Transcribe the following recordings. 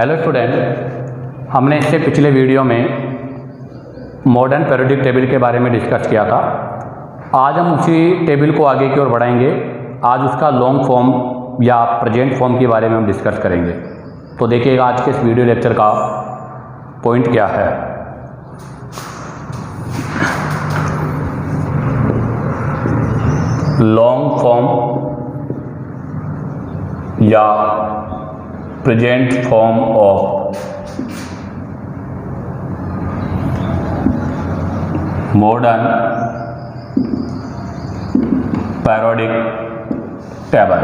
Hello student, हमने इससे पिछले वीडियो में मॉडर्न पीरियोडिक टेबल के बारे में डिस्कस किया था। आज हम उसी टेबल को आगे की ओर बढ़ाएंगे। आज उसका लॉन्ग फॉर्म या प्रेजेंट फॉर्म के बारे में हम डिस्कस करेंगे। तो देखिएगा आज के इस वीडियो लेक्चर का पॉइंट क्या है। लॉन्ग फॉर्म या present form of modern periodic table.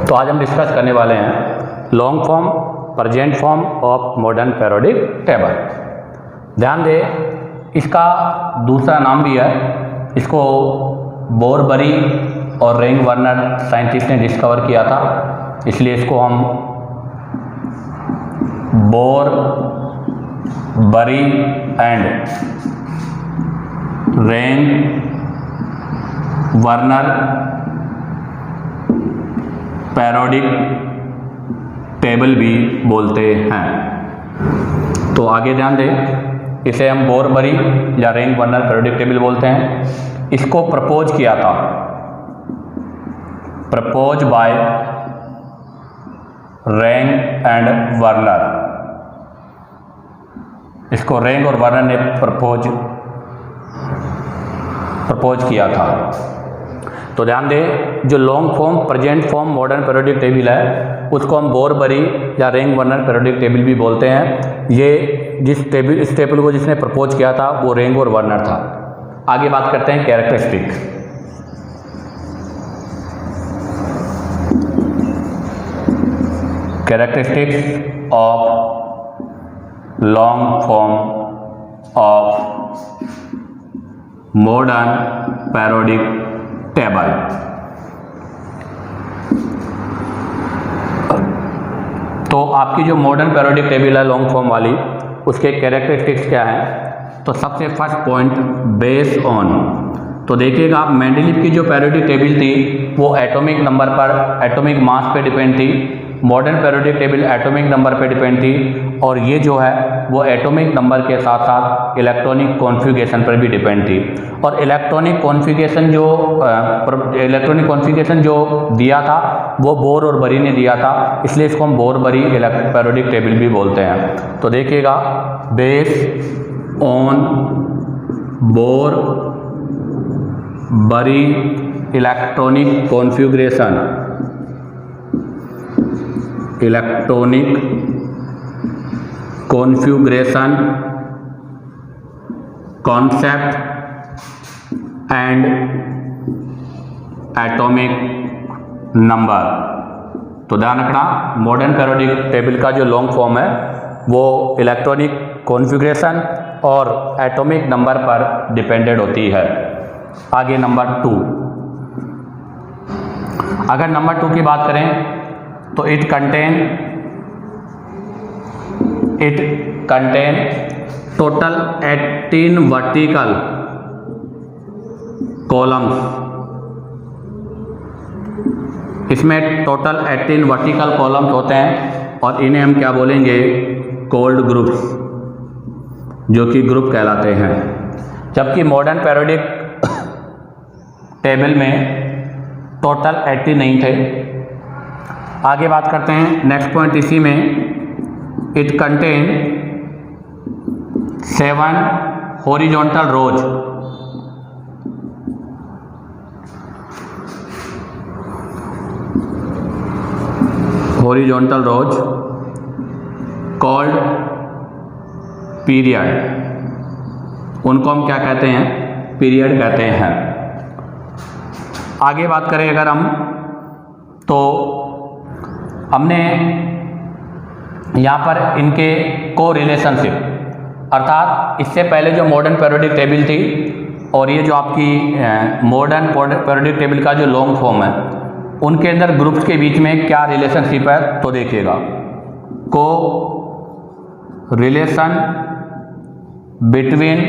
तो आज हम डिस्कस करने वाले हैं long form present form of modern periodic table. ध्यान दें, इसका दूसरा नाम भी है। इसको बोरबरी और रेंग वर्नर साइंटिस्ट ने डिस्कवर किया था, इसलिए इसको हम बोरबरी एंड रेंग वर्नर पीरियोडिक टेबल भी बोलते हैं। तो आगे ध्यान दें, इसे हम बोरबरी या रेंग वर्नर पीरियोडिक टेबल बोलते हैं। इसको प्रपोज किया था, प्रपोज बाय रेंग एंड वर्नर। इसको रेंग और वर्नर ने प्रपोज किया था। तो ध्यान दें, जो long form present form modern periodic table है उसको हम बोरबरी या रेंग वर्नर पीरियोडिक टेबल भी बोलते हैं। ये इस टेबल को जिसने प्रपोज किया था वो रेंग और वर्नर था। आगे बात करते हैं characteristics. Characteristics of long form of modern periodic table. तो आपकी जो मॉडर्न पीरियोडिक टेबल है लॉन्ग फॉर्म वाली, उसके कैरेक्टरिस्टिक्स क्या हैं? तो सबसे फर्स्ट पॉइंट, बेस ऑन। तो देखिएगा आप, मेंडलीव की जो पीरियोडिक टेबल थी वो एटॉमिक नंबर पर, एटॉमिक मास पे डिपेंड थी। Modern periodic table atomic number पे डिपेंड थी, और ये जो है वो एटॉमिक नंबर के साथ साथ इलेक्ट्रॉनिक कॉन्फ़िगरेशन पर भी डिपेंड थी। और इलेक्ट्रॉनिक कॉन्फ़िगरेशन जो दिया था वो बोर और बरी ने दिया था, इसलिए इसको हम बोरबरी पीरियोडिक टेबल भी बोलते हैं। तो देखिएगा, base on Bohr Bury electronic configuration, electronic configuration concept and atomic number. तो ध्यान रखना, मॉडर्न पीरियोडिक टेबल का जो लॉन्ग फॉर्म है वो इलेक्ट्रॉनिक कॉन्फ़िगरेशन और एटॉमिक नंबर पर डिपेंडेड होती है। आगे नंबर 2, अगर नंबर 2 की बात करें तो it contain total 18 vertical columns. इसमें टोटल 18 वर्टिकल कॉलम्स होते हैं और इन्हें हम क्या बोलेंगे? कोल्ड ग्रुप्स, जो कि ग्रुप कहलाते हैं। जबकि मॉडर्न पीरियोडिक टेबल में टोटल 80 नहीं थे। आगे बात करते हैं, नेक्स्ट पॉइंट इसी में, it contain 7 horizontal rows. Horizontal rows called period. उनको हम क्या कहते हैं? पीरियड कहते हैं। आगे बात करें अगर हम, तो हमने यहाँ पर इनके को रिलेशनशिप, अर्थात इससे पहले जो मॉडर्न पीरियोडिक टेबल थी और ये जो आपकी मॉडर्न पीरियोडिक टेबल का जो लॉन्ग फॉर्म है, उनके अंदर ग्रुप्स के बीच में क्या रिलेशनशिप है? तो देखिएगा, को relation between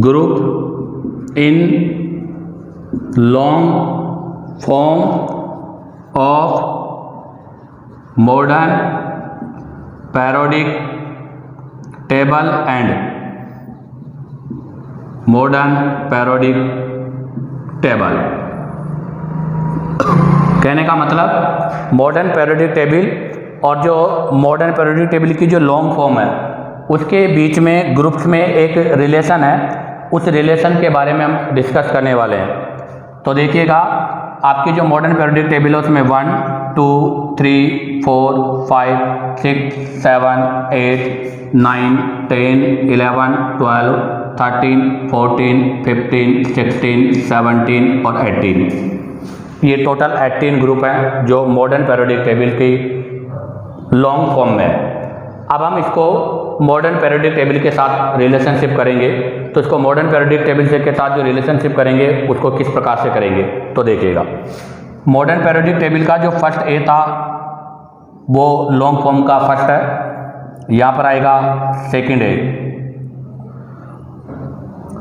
group in long form of modern periodic table and modern periodic table. कहने का मतलब मॉडर्न पैरोडिक टेबल और जो मॉडर्न पैरोडिक टेबल की जो लॉन्ग फॉर्म है उसके बीच में ग्रुप्स में एक रिलेशन है, उस रिलेशन के बारे में हम डिस्कस करने वाले हैं। तो देखिएगा आपकी जो मॉडर्न पैरोडिक टेबल है उसमें 1 2 3 4 5 6 7 8 9 10 11 12 13 14 15 16 17 और 18, ये टोटल 18 ग्रुप हैं जो मॉडर्न पैरोडिक टेबल की लॉन्ग फॉर्म में है। अब हम इसको मॉडर्न पैरोडिक टेबल के साथ रिलेशनशिप करेंगे, तो इसको मॉडर्न पैरोडिक टेबल से के साथ जो रिलेशनशिप करेंगे उसको किस प्रकार से करेंगे तो देखिएगा। मॉडर्न पैरोडिक टेबल का जो फर्स्ट ए था वो लॉन्ग फॉर्म का फर्स्ट है, यहाँ पर आएगा सेकंड ए।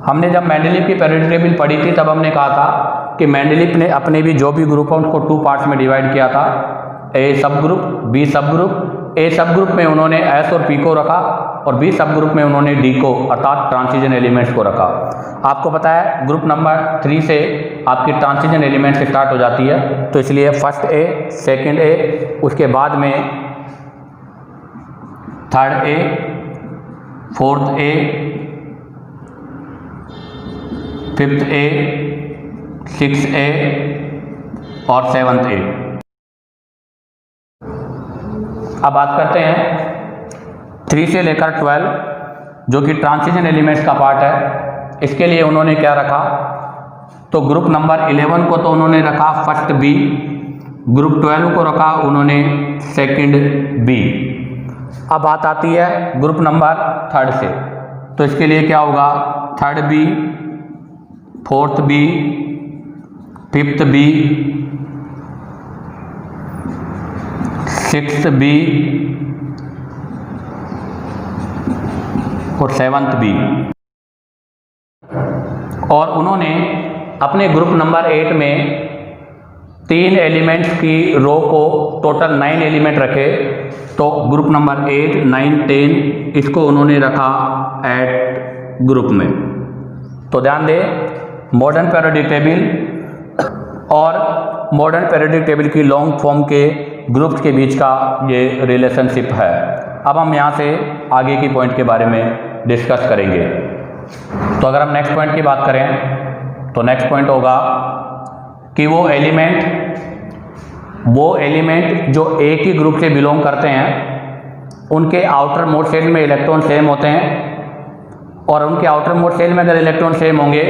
हमने जब मेंडलीव की पैरोडिक टेबल पढ़ी थी तब हमने कहा था कि मेंडलीव ने अपने भी जो भी ग्रुप है उनको 2 पार्ट्स में डिवाइड किया था, ए सब ग्रुप बी सब ग्रुप। ए सब ग्रुप में उन्होंने एस और पी को रखा और बी सब ग्रुप में उन्होंने डी को अर्थात ट्रांजिशन एलिमेंट्स को रखा। आपको पता है ग्रुप नंबर 3 से आपकी ट्रांजिशन एलिमेंट्स स्टार्ट हो जाती है, तो इसलिए फर्स्ट ए, सेकंड ए, उसके बाद में third A, fourth A, fifth A, sixth A और सेवंथ ए। अब बात करते हैं 3 से लेकर 12 जो कि ट्रांजिशन एलिमेंट्स का पार्ट है, इसके लिए उन्होंने क्या रखा, तो ग्रुप नंबर 11 को तो उन्होंने रखा फर्स्ट बी, ग्रुप 12 को रखा उन्होंने सेकंड बी। अब बात आती है ग्रुप नंबर 3 से, तो इसके लिए क्या होगा, third B, fourth B, fifth B, sixth B और सेवंथ बी। और उन्होंने अपने ग्रुप नंबर 8 में 3 एलिमेंट्स की रो को टोटल 9 एलिमेंट रखे, तो ग्रुप नंबर 8 9 10 इसको उन्होंने रखा एट ग्रुप में। तो ध्यान दें मॉडर्न पैरोडिक टेबल और मॉडर्न पैरोडिक टेबल की लॉन्ग फॉर्म के ग्रुप्स के बीच का ये रिलेशनशिप है। अब हम यहाँ से आगे की पॉइंट के बारे में डिस्कस करेंगे। तो अगर हम नेक्स्ट पॉइंट की बात करें तो नेक्स्ट पॉइंट होगा कि वो एलिमेंट जो एक ही ग्रुप से बिलोंग करते हैं उनके आउटर मोस्ट शेल में इलेक्ट्रॉन सेम होते हैं, और उनके आउटर मोस्ट शेल में अगर इलेक्ट्रॉन सेम होंगे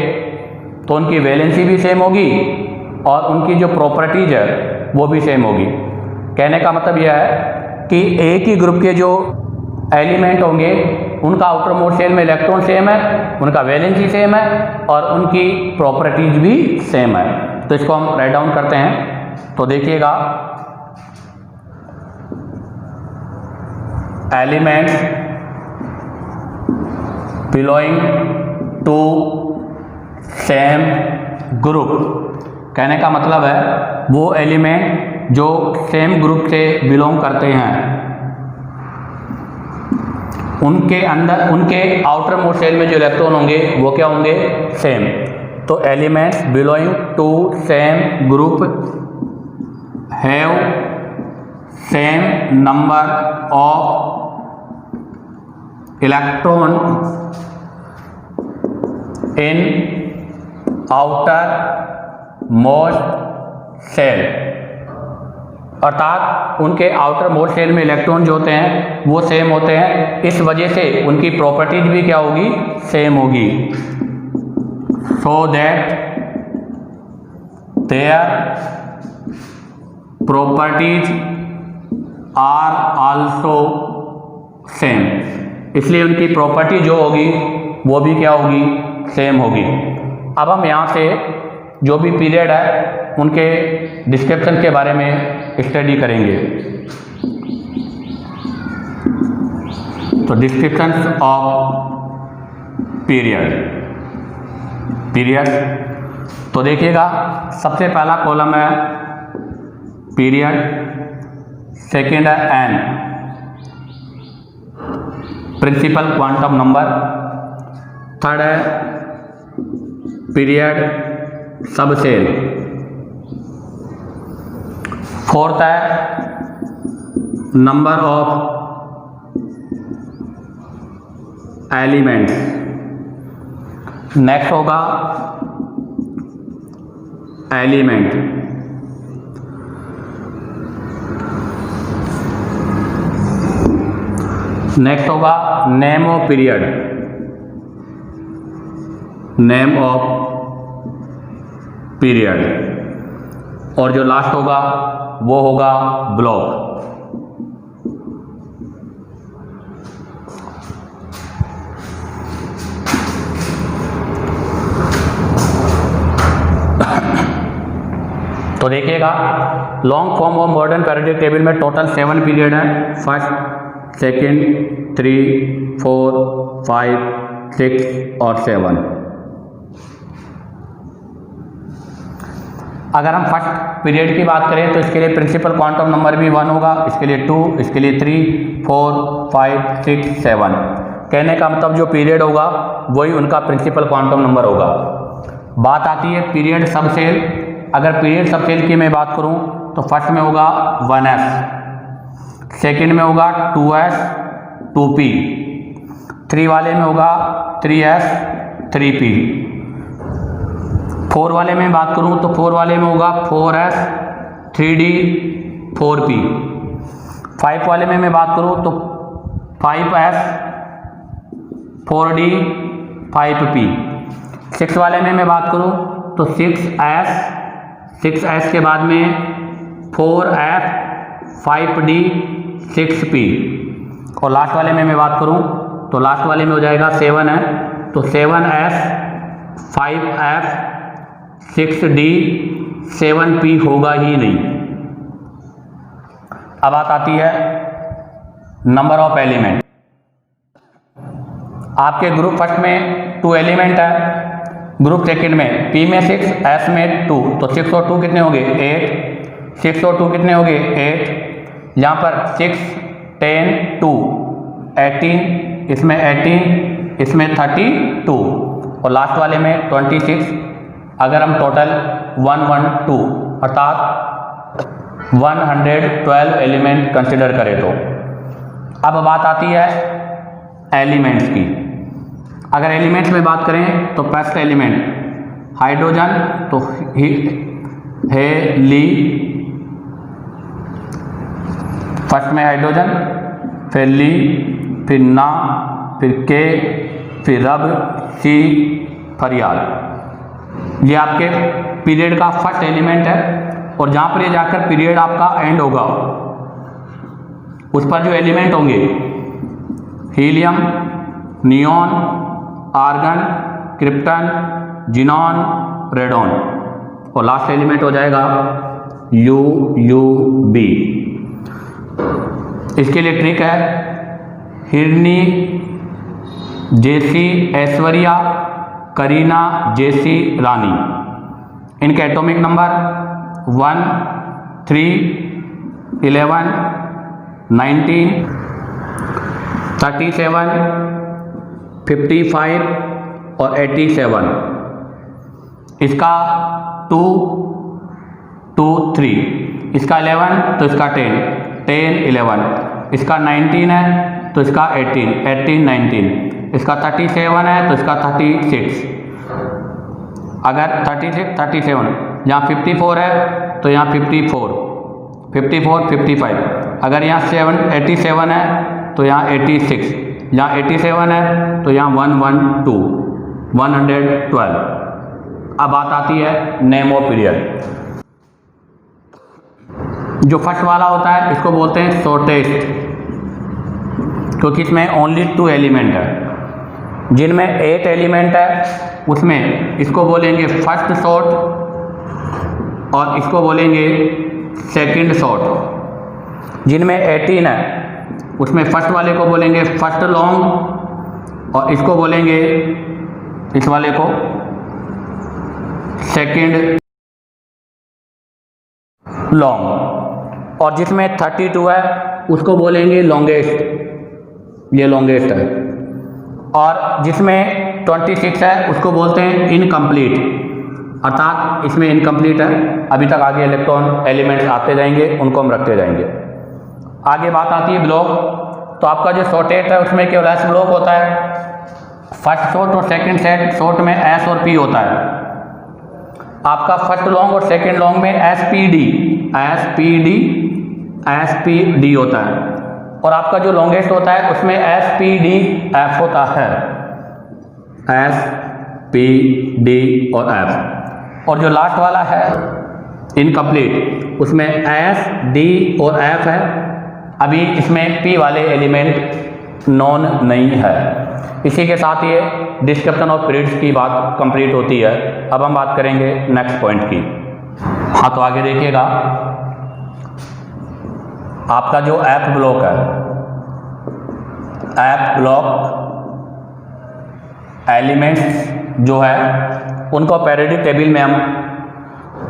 तो उनकी वैलेंसी भी सेम होगी और उनकी जो प्रॉपर्टीज है वो भी सेम होगी। कहने का मतलब यह है कि एक ही ग्रुप के जो एलिमेंट होंगे उनका आउटर मोस्ट शेल में इलेक्ट्रॉन सेम है, उनका वैलेंसी सेम है और उनकी प्रॉपर्टीज भी सेम है। तो इसको हम राइट डाउन करते हैं। तो देखिएगा elements belonging to same group, कहने का मतलब है वो एलिमेंट जो सेम ग्रुप से बिलोंग करते हैं उनके अंदर उनके आउटर मोस्ट शेल में जो इलेक्ट्रॉन होंगे वो क्या होंगे, सेम। तो elements belonging to same group have same number of electron in outer most shell, अर्थात उनके आउटर मोस्ट शेल में इलेक्ट्रॉन जो होते हैं वो सेम होते हैं, इस वजह से उनकी प्रॉपर्टीज भी क्या होगी, सेम होगी। So that their properties are also same, इसलिए उनकी प्रॉपर्टी जो होगी वो भी क्या होगी, सेम होगी। अब हम यहाँ से जो भी पीरियड है उनके डिस्क्रिप्शन के बारे में स्टडी करेंगे। तो डिस्क्रिप्शन ऑफ पीरियड, तो देखिएगा सबसे पहला कॉलम है पीरियड, सेकेंड है n principal quantum number, third है पीरियड सबसेल, फोर्थ है नंबर ऑफ एलिमेंट्स, नेक्स्ट होगा एलिमेंट, नेक्स्ट होगा name of period, name of period, और जो लास्ट होगा वो होगा ब्लॉक। तो देखिएगा long form of modern periodic table में टोटल 7 पीरियड है, फर्स्ट, सेकेंड, 3, 4, 5, 6 और 7। अगर हम फर्स्ट पीरियड की बात करें तो इसके लिए प्रिंसिपल क्वांटम नंबर भी 1 होगा, इसके लिए 2, इसके लिए 3, 4, 5, 6, 7। कहने का मतलब जो पीरियड होगा वही उनका प्रिंसिपल क्वांटम नंबर होगा। बात आती है पीरियड सबसेल। अगर पीरियड सबसेल की मैं बात करूं तो फर्स्ट में होगा 1s, सेकेंड में होगा 2s 2p, 3 वाले में होगा 3s 3p, 4 वाले में बात करूं तो 4 वाले में होगा 4s 3d 4p, 5 वाले में मैं बात करूं तो 5s 4d 5p, 6 वाले में मैं बात करूं तो 6s के बाद में 4f 5d 6p, और लास्ट वाले में मैं बात करूं तो लास्ट वाले में हो जाएगा 7 है तो 7s 5f 6d 7p होगा ही नहीं। अब बात आती है नंबर ऑफ एलिमेंट। आपके ग्रुप फर्स्ट में 2 एलिमेंट है, ग्रुप सेकंड में P में 6, S में 2, तो 6 और 2 कितने हो गए 8, 6 और 2 कितने हो गए 8, यहाँ पर 6 10 2 18, इसमें 18, इसमें 32 और लास्ट वाले में 26। अगर हम टोटल 112 अर्थात 112 एलिमेंट कंसिडर करें तो अब बात आती है एलिमेंट्स की। अगर एलिमेंट्स में बात करें तो फर्स्ट एलिमेंट हाइड्रोजन तो हेली, फर्स्ट में हाइड्रोजन, फिर ली, फिर ना, फिर के, फिर रब, सी, फरियाल। ये आपके पीरियड का फर्स्ट एलिमेंट है और जहाँ पर ये जाकर पीरियड आपका एंड होगा उस पर जो एलिमेंट होंगे helium, neon, argon, krypton, xenon, radon, और लास्ट एलिमेंट हो जाएगा UUB। इसके लिए ट्रिक है हिरनी, जेसी, ऐश्वर्या, करीना, जेसी, रानी। इनके एटॉमिक नंबर 1, 3, 11, 19, 37, 55 और 87। इसका 2, 2, 3, इसका 11 तो इसका 10, 10, 11, इसका 19 है तो इसका 18, 18, 19, इसका 37 है तो इसका 36। अगर 36, 37 यहाँ 54 है तो यहाँ 54, 54, 55। अगर यहाँ 87 है तो यहाँ 86, यहाँ 87 है तो यहाँ 112। अब बात आती है नेम ऑफ पीरियड। जो फर्स्ट वाला होता है इसको बोलते हैं शॉर्टेस्ट, क्योंकि इसमें ओनली 2 एलिमेंट है। जिनमें 8 एलिमेंट है उसमें इसको बोलेंगे फर्स्ट शॉर्ट और इसको बोलेंगे सेकंड शॉर्ट। जिनमें 18 है उसमें फर्स्ट वाले को बोलेंगे फर्स्ट लॉन्ग और इसको बोलेंगे इस वाले को सेकंड लॉन्ग, और जिसमें 32 है उसको बोलेंगे लॉन्गेस्ट, ये लॉन्गेस्ट है, और जिसमें 26 है उसको बोलते हैं इनकम्प्लीट, अर्थात इसमें इनकम्प्लीट है, अभी तक आगे इलेक्ट्रॉन एलिमेंट्स आते जाएंगे, उनको हम रखते जाएंगे। आगे बात आती है ब्लॉक, तो आपका जो शॉर्टेट है उसमें केवल एस ब्लॉक होता है, फर्स्ट शॉर्ट और सेकंड सेट शॉर्ट में एस और पी होता है। आपका फर्स्ट लॉन्ग और सेकंड लॉन्ग में एस पी डी होता है, और आपका जो लॉन्गेस्ट होता है उसमें एस पी डी एफ होता है, एस पी डी और एफ, और जो लास्ट वाला है इनकम्प्लीट उसमें एस डी और एफ है, अभी इसमें पी वाले एलिमेंट नॉन नहीं है। इसी के साथ ये डिस्क्रिप्शन ऑफ पीरियड्स की बात कंप्लीट होती है। अब हम बात करेंगे नेक्स्ट पॉइंट की। हाँ, तो आगे देखिएगा, आपका जो ऐप ब्लॉक है, ऐप ब्लॉक एलिमेंट्स जो है उनको पीरियोडिक टेबल में हम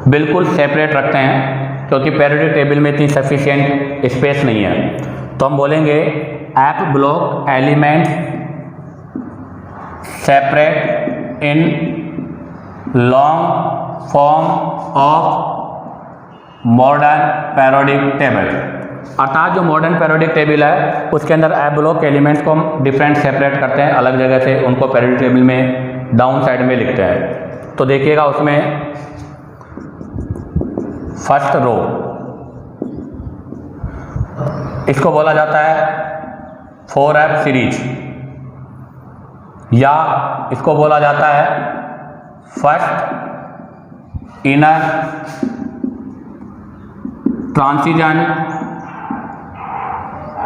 बिल्कुल सेपरेट रखते हैं, क्योंकि पीरियोडिक टेबल में इतनी सफिशिएंट स्पेस नहीं है। तो हम बोलेंगे app block element separate in long form of modern periodic table, अर्थात जो मॉडर्न पीरियोडिक टेबल है उसके अंदर ऐप ब्लॉक एलिमेंट्स को हम डिफरेंट सेपरेट करते हैं अलग जगह से, उनको पीरियोडिक टेबल में डाउन साइड में लिखते हैं। तो देखिएगा उसमें फर्स्ट रो, इसको बोला जाता है 4F सीरीज, या इसको बोला जाता है फर्स्ट इनर ट्रांजिशन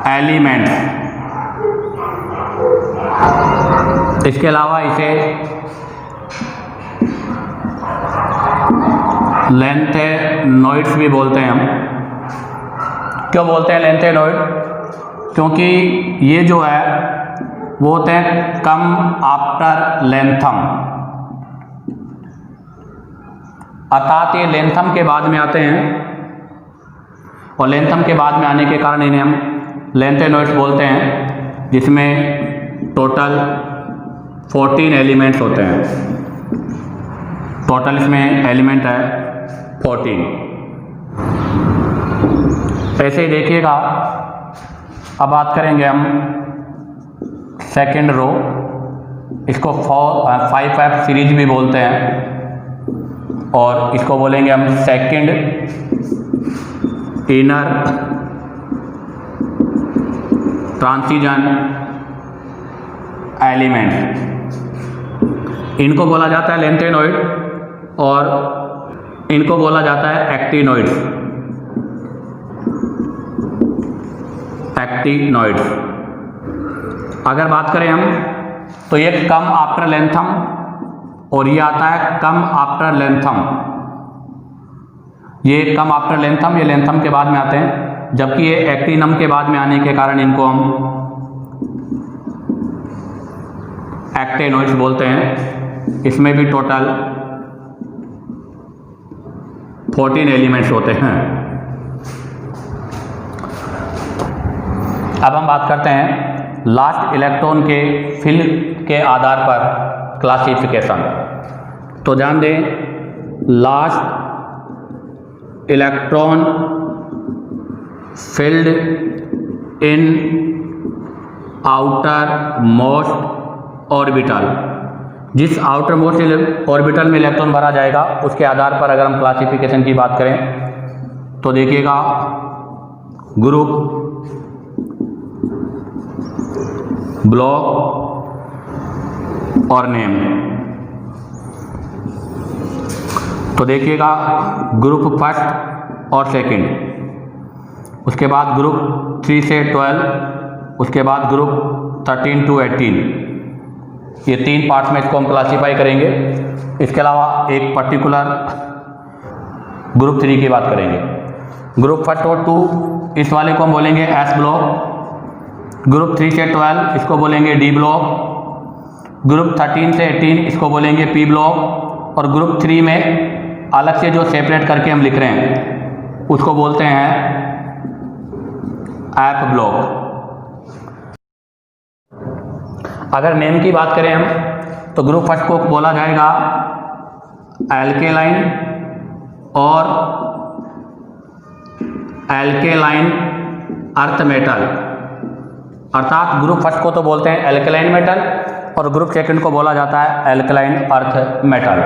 एलिमेंट। इसके अलावा इसे लेंथेनॉइड्स भी बोलते हैं हम। क्यों बोलते हैं लेंथेनॉइड? क्योंकि ये जो है वो होते हैं कम आफ्टर लेंथम, अर्थात ये लेंथम के बाद में आते हैं, और लेंथम के बाद में आने के कारण इन्हें हम लेंथेनॉइड्स बोलते हैं, जिसमें टोटल 14 एलिमेंट्स होते हैं। टोटल इसमें एलिमेंट है 14। ऐसे ही देखिएगा, अब बात करेंगे हम सेकेंड रो, इसको 5F सीरीज भी बोलते हैं, और इसको बोलेंगे हम सेकेंड इनर ट्रांजिशन एलिमेंट। इनको बोला जाता है लेंथेनॉइड, और इनको बोला जाता है एक्टिनॉइड्स। एक्टिनॉइड्स अगर बात करें हम, तो ये कम आफ्टर लेंथम, और ये आता है कम आफ्टर लेंथम। ये कम आफ्टर लेंथम, ये लेंथम के बाद में आते हैं, जबकि ये एक्टिनम के बाद में आने के कारण इनको हम एक्टिनॉइड्स बोलते हैं। इसमें भी टोटल 14 एलिमेंट्स होते हैं। अब हम बात करते हैं लास्ट इलेक्ट्रॉन के फिल के आधार पर क्लासिफिकेशन। तो ध्यान दें, last electron filled in outer most orbital, जिस आउटर मोस्ट ऑर्बिटल में इलेक्ट्रॉन भरा जाएगा उसके आधार पर अगर हम क्लासिफिकेशन की बात करें, तो देखिएगा ग्रुप, ब्लॉक और नेम। तो देखिएगा ग्रुप फर्स्ट और सेकंड, उसके बाद ग्रुप 3 से 12, उसके बाद ग्रुप 13 to 18, ये 3 पार्ट्स में इसको हम क्लासीफाई करेंगे। इसके अलावा एक पर्टिकुलर ग्रुप 3 की बात करेंगे। ग्रुप फर्स्ट और 2, इस वाले को हम बोलेंगे एस ब्लॉक। ग्रुप 3 से 12 इसको बोलेंगे डी ब्लॉक। ग्रुप 13 से 18 इसको बोलेंगे पी ब्लॉक, और ग्रुप 3 में अलग से जो सेपरेट करके हम लिख रहे हैं उसको बोलते हैं एफ ब्लॉक। अगर नेम की बात करें हम तो ग्रुप फर्स्ट को बोला जाएगा एल्केलाइन और एल्केलाइन अर्थ मेटल, अर्थात ग्रुप फर्स्ट को तो बोलते हैं एल्केलाइन मेटल और ग्रुप सेकंड को बोला जाता है एल्केलाइन अर्थ मेटल।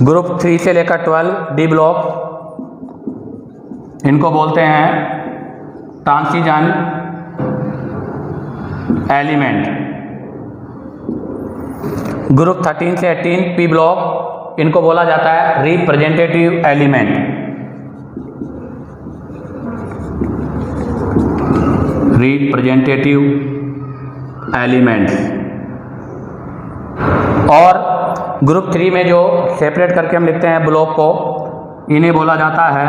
ग्रुप 3 से लेकर 12 डी ब्लॉक, इनको बोलते हैं ट्रांजिशन एलिमेंट। ग्रुप 13 से 18 पी ब्लॉक, इनको बोला जाता है रिप्रेजेंटेटिव एलिमेंट। Representative element. और ग्रुप 3 में जो सेपरेट करके हम लिखते हैं ब्लॉक को, इन्हें बोला जाता है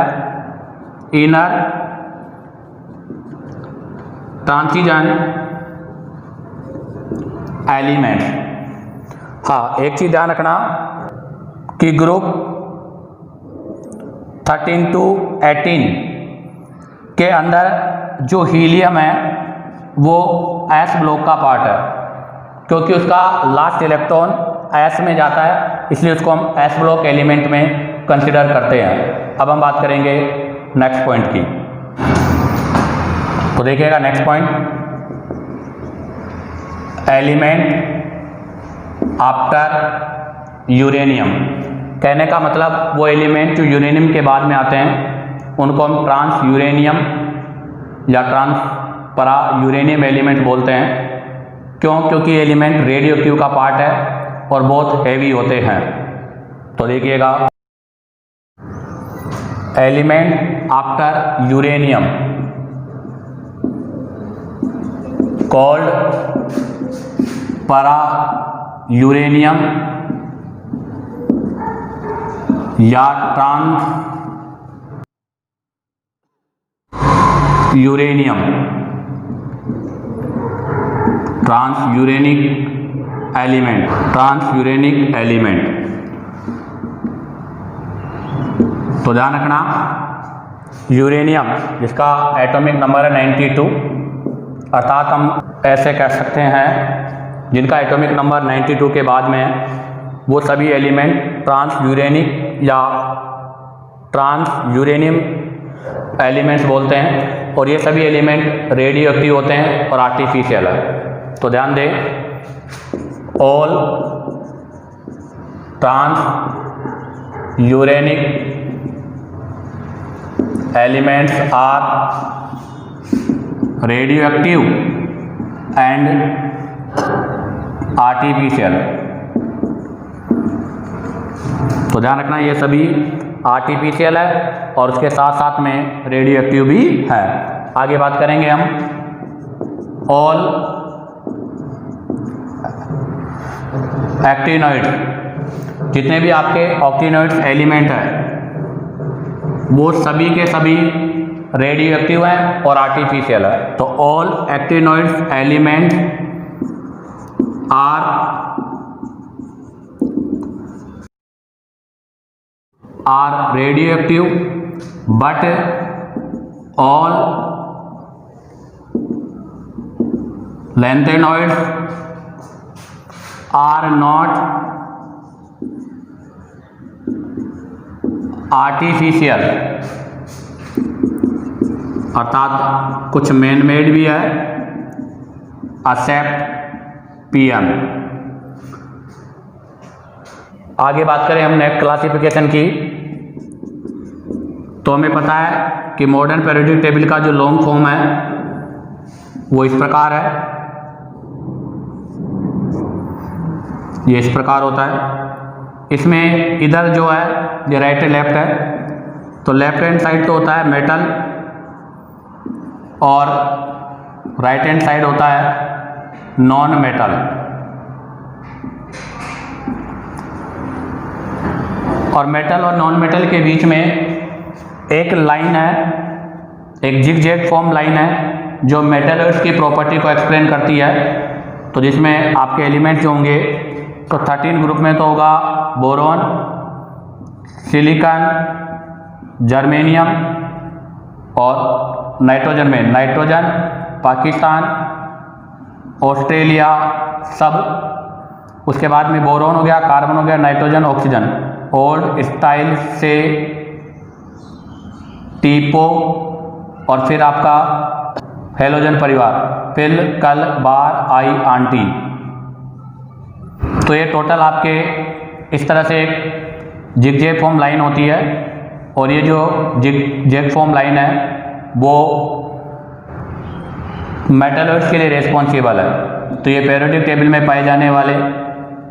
इनर ट्रांजिशन एलिमेंट। हाँ, एक चीज ध्यान रखना कि ग्रुप 13 to 18 के अंदर जो हीलियम है वो एस ब्लॉक का पार्ट है, क्योंकि उसका लास्ट इलेक्ट्रॉन एस में जाता है, इसलिए उसको हम एस ब्लॉक एलिमेंट में कंसिडर करते हैं। अब हम बात करेंगे नेक्स्ट पॉइंट की, तो देखिएगा next point, element after uranium. कहने का मतलब वो एलिमेंट जो यूरेनियम के बाद में आते हैं उनको हम ट्रांस यूरेनियम या ट्रांस परा यूरेनियम एलिमेंट बोलते हैं। क्यों? क्योंकि एलिमेंट रेडियो एक्टिव का पार्ट है और बहुत हैवी होते हैं। तो देखिएगा, element after uranium called para uranium या transuranium, transuranic element, transuranic element. तो ध्यान रखना, यूरेनियम जिसका एटॉमिक नंबर है 92, अर्थात हम ऐसे कह सकते हैं जिनका एटॉमिक नंबर 92 के बाद में है वो सभी एलिमेंट ट्रांस यूरेनिक या ट्रांस यूरेनियम एलिमेंट्स बोलते हैं, और ये सभी एलिमेंट रेडियो एक्टिव होते हैं और आर्टिफिशियल है। तो ध्यान दें, all transuranic elements are radioactive and artificial. तो ध्यान रखना, ये सभी आर्टिफिशियल है और उसके साथ साथ में रेडियो एक्टिव भी है। आगे बात करेंगे हम ऑल एक्टिनॉइड्स, जितने भी आपके ऑक्टिनॉइड्स एलिमेंट हैं वो सभी के सभी रेडियो एक्टिव हैं और आर्टिफिशियल है। तो all actinoids element are radioactive, but all lanthanoids are not artificial, अर्थात कुछ मैन मेड भी है एक्सेप्ट PM। आगे बात करें हम नेक्स्ट क्लासिफिकेशन की, तो हमें पता है कि मॉडर्न पीरियोडिक टेबल का जो लॉन्ग फॉर्म है वो इस प्रकार है, ये इस प्रकार होता है। इसमें इधर जो है ये राइट लेफ्ट है, तो लेफ्ट हैंड साइड तो होता है मेटल और राइट हैंड साइड होता है नॉन मेटल। और मेटल और नॉन मेटल के बीच में एक लाइन है, एक जिगजैग फॉर्म लाइन है जो मेटलॉइड्स की प्रॉपर्टी को एक्सप्लेन करती है। तो जिसमें आपके एलिमेंट जो होंगे तो 13 ग्रुप में तो होगा बोरॉन, सिलिकॉन, जर्मेनियम और नाइट्रोजन में नाइट्रोजन, पाकिस्तान, ऑस्ट्रेलिया सब। उसके बाद में बोरॉन हो गया, कार्बन हो गया, नाइट्रोजन, ऑक्सीजन। ओल्ड स्टाइल से टीपो और फिर आपका हेलोजन परिवार, फिल, कल, बार, आई, आंटी। तो ये टोटल आपके इस तरह से एक जिगजैग फॉर्म लाइन होती है और ये जो जिगजैग फॉर्म लाइन है वो मेटलॉइड्स के लिए रिस्पॉन्सिबल है। तो ये पीरियोडिक टेबल में पाए जाने वाले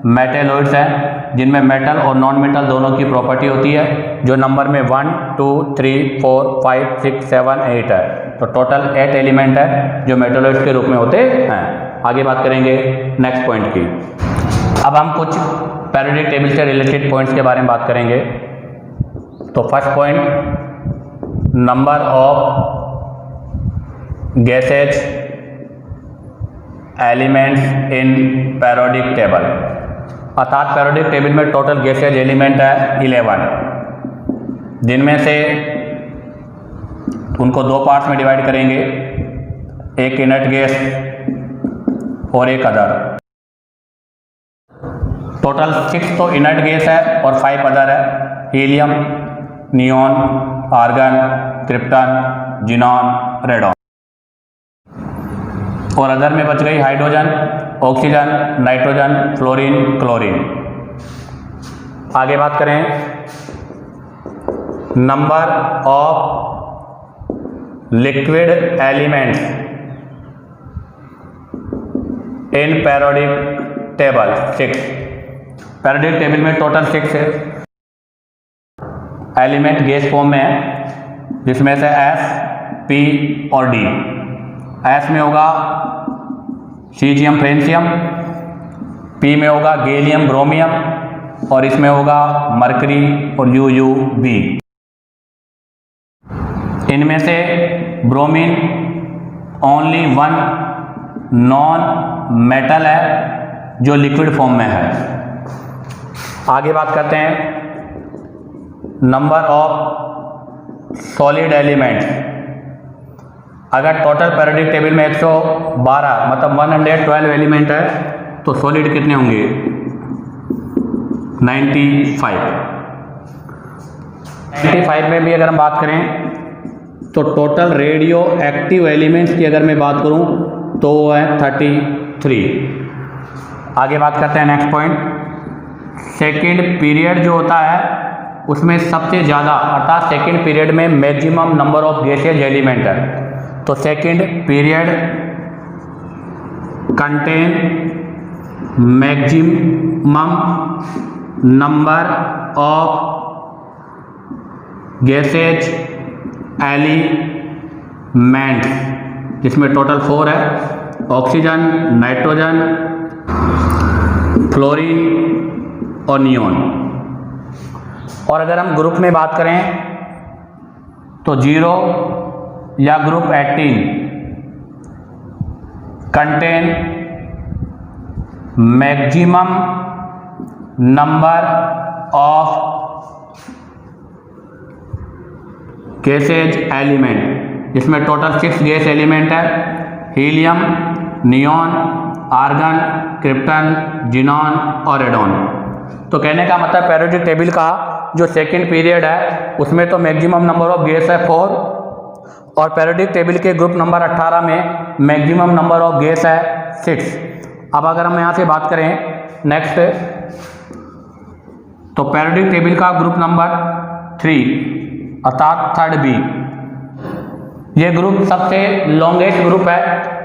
मेटलॉइड्स हैं जिनमें मेटल और नॉन मेटल दोनों की प्रॉपर्टी होती है, जो नंबर में 1 2 3 4 5 6 7 8 है। तो टोटल 8 एलिमेंट है जो मेटलॉइड्स के रूप में होते हैं। आगे बात करेंगे नेक्स्ट पॉइंट की। अब हम कुछ पीरियोडिक टेबल से रिलेटेड पॉइंट्स के बारे में बात करेंगे। तो first point, number of gases elements in periodic table, अर्थात पीरियोडिक टेबल में टोटल गैसेज एलिमेंट है 11, जिनमें से उनको दो पार्ट्स में डिवाइड करेंगे, एक इनर्ट गैस और एक अदर। टोटल 6 तो इनर्ट गैस है और 5 अदर है, helium, neon, argon, krypton, xenon, radon. और अदर में बच गई hydrogen, oxygen, nitrogen, fluorine, chlorine. आगे बात करें number of liquid elements in periodic table 6। Periodic table में टोटल 6 एलिमेंट गैस फॉर्म में है, जिसमें से एस, पी और डी। एस में होगा सीजियम, फ्रेंशियम, पी में होगा गैलियम, ब्रोमियम और इसमें होगा मरकरी और यूयूबी। इनमें से ब्रोमीन ओनली 1 नॉन मेटल है जो लिक्विड फॉर्म में है। आगे बात करते हैं नंबर ऑफ सॉलिड एलिमेंट्स। अगर टोटल पीरियोडिक टेबल में 112 मतलब 112 एलिमेंट है तो सॉलिड कितने होंगे? 95। 95 में भी अगर हम बात करें तो टोटल रेडियो एक्टिव एलिमेंट्स की अगर मैं बात करूं तो वो है 33। आगे बात करते हैं नेक्स्ट पॉइंट। सेकेंड पीरियड जो होता है उसमें सबसे ज़्यादा अर्थात सेकेंड पीरियड में maximum number of gases element है। तो second period contain maximum number of gases element, जिसमें टोटल 4 है, ऑक्सीजन, नाइट्रोजन, फ्लोरीन और नियॉन। और अगर हम ग्रुप में बात करें तो 0 या group 18 contain maximum number of gases element, जिसमें टोटल 6 गैस एलिमेंट है, helium, neon, argon, krypton, xenon और रेडॉन। तो कहने का मतलब पीरियोडिक टेबल का जो सेकेंड पीरियड है उसमें तो मैक्सिमम नंबर ऑफ गैस है 4 और पीरियोडिक टेबल के ग्रुप नंबर 18 में मैक्सिमम नंबर ऑफ गैस है 6। अब अगर हम यहाँ से बात करें नेक्स्ट, तो पीरियोडिक टेबल का ग्रुप नंबर 3 अर्थात थर्ड बी, ये ग्रुप सबसे लॉन्गेस्ट ग्रुप है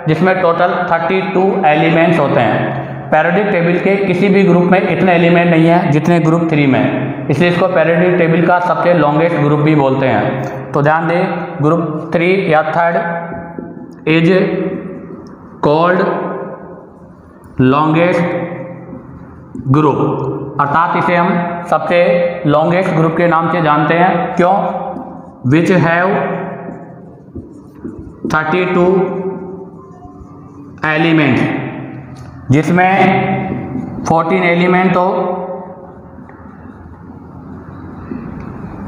जिसमें टोटल 32 एलिमेंट्स होते हैं। पीरियोडिक टेबल के किसी भी ग्रुप में इतने एलिमेंट नहीं है जितने ग्रुप 3 में, इसलिए इसको पीरियोडिक टेबल का सबसे लॉन्गेस्ट ग्रुप भी बोलते हैं। तो ध्यान दें, ग्रुप 3 या third is called longest group, अर्थात इसे हम सबसे लॉन्गेस्ट ग्रुप के नाम से जानते हैं। क्यों? विच हैव 32 एलिमेंट्स, जिसमें 14 एलिमेंट तो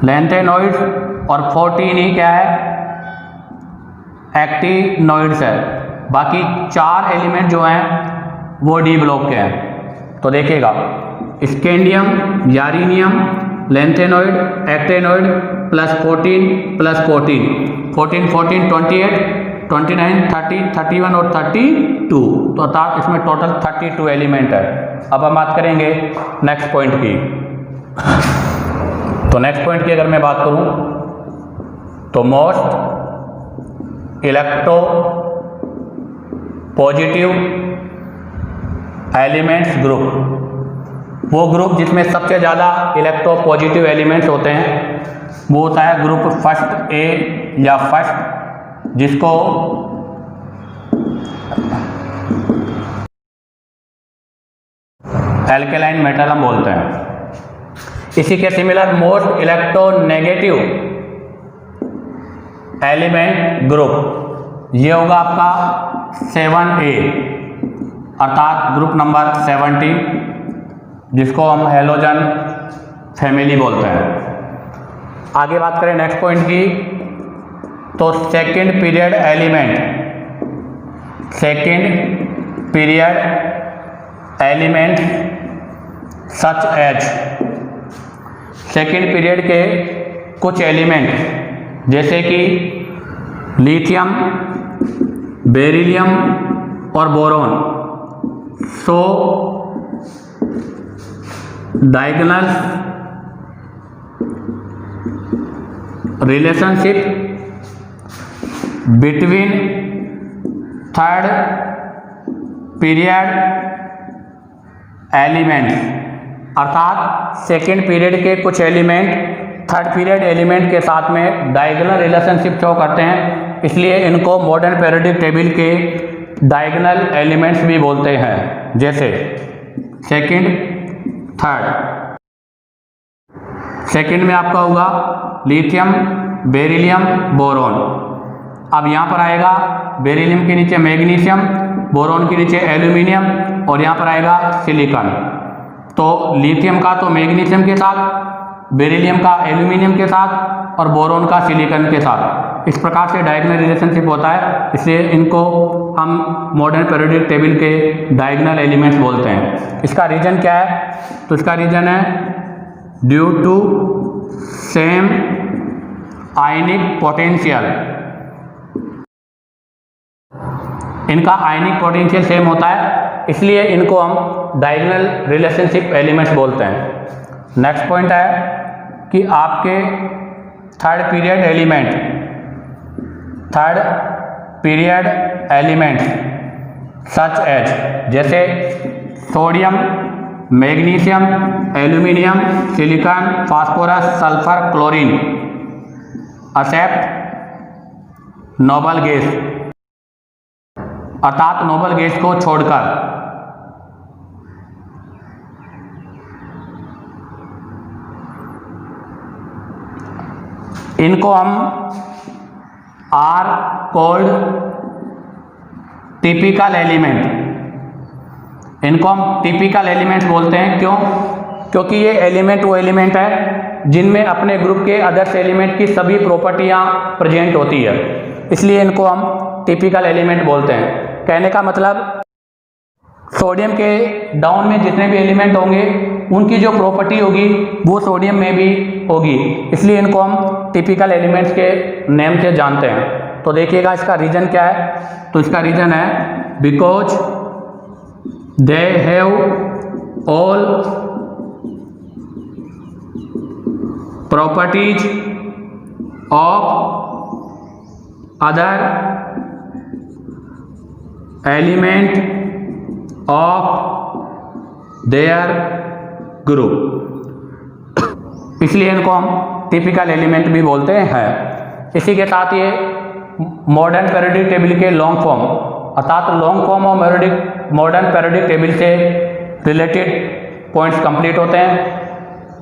लेंथेनॉइड्स और 14 ही क्या है, एक्टिनॉइड्स है। बाकी 4 एलिमेंट जो हैं वो डी ब्लॉक के हैं। तो देखिएगा scandium, yttrium, lanthanoid, actinoid plus 14 plus 14, 14 14 28, 29 30 31 और 32, तो अर्थात इसमें टोटल 32 एलिमेंट है। अब हम बात करेंगे नेक्स्ट पॉइंट की। तो नेक्स्ट पॉइंट की अगर मैं बात करूं तो most electro positive elements group, वो ग्रुप जिसमें सबसे ज़्यादा इलेक्ट्रो पॉजिटिव एलिमेंट्स होते हैं वो होता है ग्रुप फर्स्ट ए या फर्स्ट, जिसको एल्केलाइन मेटल हम बोलते हैं। इसी के similar most electronegative element group ये होगा आपका 7A, अर्थात ग्रुप नंबर 70, जिसको हम हेलोजन फैमिली बोलते हैं। आगे बात करें नेक्स्ट पॉइंट की, तो second period element such as, second period के कुछ एलिमेंट जैसे कि लिथियम, बेरिलियम और boron show diagonal relationship between third period element, अर्थात सेकेंड पीरियड के कुछ एलिमेंट थर्ड पीरियड एलिमेंट के साथ में डायगोनल रिलेशनशिप शो करते हैं, इसलिए इनको मॉडर्न पीरियोडिक टेबल के डायगोनल एलिमेंट्स भी बोलते हैं, जैसे सेकेंड थर्ड। सेकेंड में आपका होगा लिथियम, बेरिलियम, बोरॉन। अब यहाँ पर आएगा बेरिलियम के नीचे मैग्नीशियम, बोरॉन के नीचे एल्यूमिनियम और यहाँ पर आएगा सिलिकॉन। तो लिथियम का तो मैग्नीशियम के साथ, बेरिलियम का एल्यूमिनियम के साथ और बोरॉन का सिलिकॉन के साथ, इस प्रकार से डायगोनल रिलेशनशिप होता है, इसलिए इनको हम मॉडर्न पीरियोडिक टेबल के डायगोनल एलिमेंट्स बोलते हैं। इसका रीजन क्या है, तो इसका रीजन है due to same ionic potential, इनका आयनिक पोटेंशियल सेम होता है, इसलिए इनको हम डायगोनल रिलेशनशिप एलिमेंट्स बोलते हैं। नेक्स्ट पॉइंट है कि आपके third period element such as, जैसे sodium, magnesium, aluminium, silicon, phosphorus, sulphur, chlorine except noble gas, अर्थात नोबल गैस को छोड़कर। इनको हम आर कॉल्ड टिपिकल एलिमेंट, इनको हम टिपिकल एलिमेंट्स बोलते हैं। क्यों? क्योंकि ये एलिमेंट वो एलिमेंट है जिनमें अपने ग्रुप के अदर्स एलिमेंट की सभी प्रॉपर्टियां प्रेजेंट होती है, इसलिए इनको हम टिपिकल एलिमेंट बोलते हैं। कहने का मतलब सोडियम के डाउन में जितने भी एलिमेंट होंगे उनकी जो प्रॉपर्टी होगी वो सोडियम में भी होगी, इसलिए इनको हम टिपिकल एलिमेंट्स के नेम से जानते हैं। तो देखिएगा इसका रीजन क्या है, तो इसका रीजन है because they have all properties of other element of their group, इसलिए इनको हम टिपिकल एलिमेंट भी बोलते हैं। इसी के साथ ये मॉडर्न पीरियोडिक टेबल के लॉन्ग फॉर्म, अर्थात लॉन्ग फॉर्म और मॉडर्न पीरियोडिक टेबल से रिलेटेड पॉइंट्स कंप्लीट होते हैं।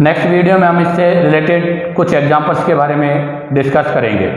नेक्स्ट वीडियो में हम इससे रिलेटेड कुछ एग्जांपल्स के बारे में डिस्कस करेंगे।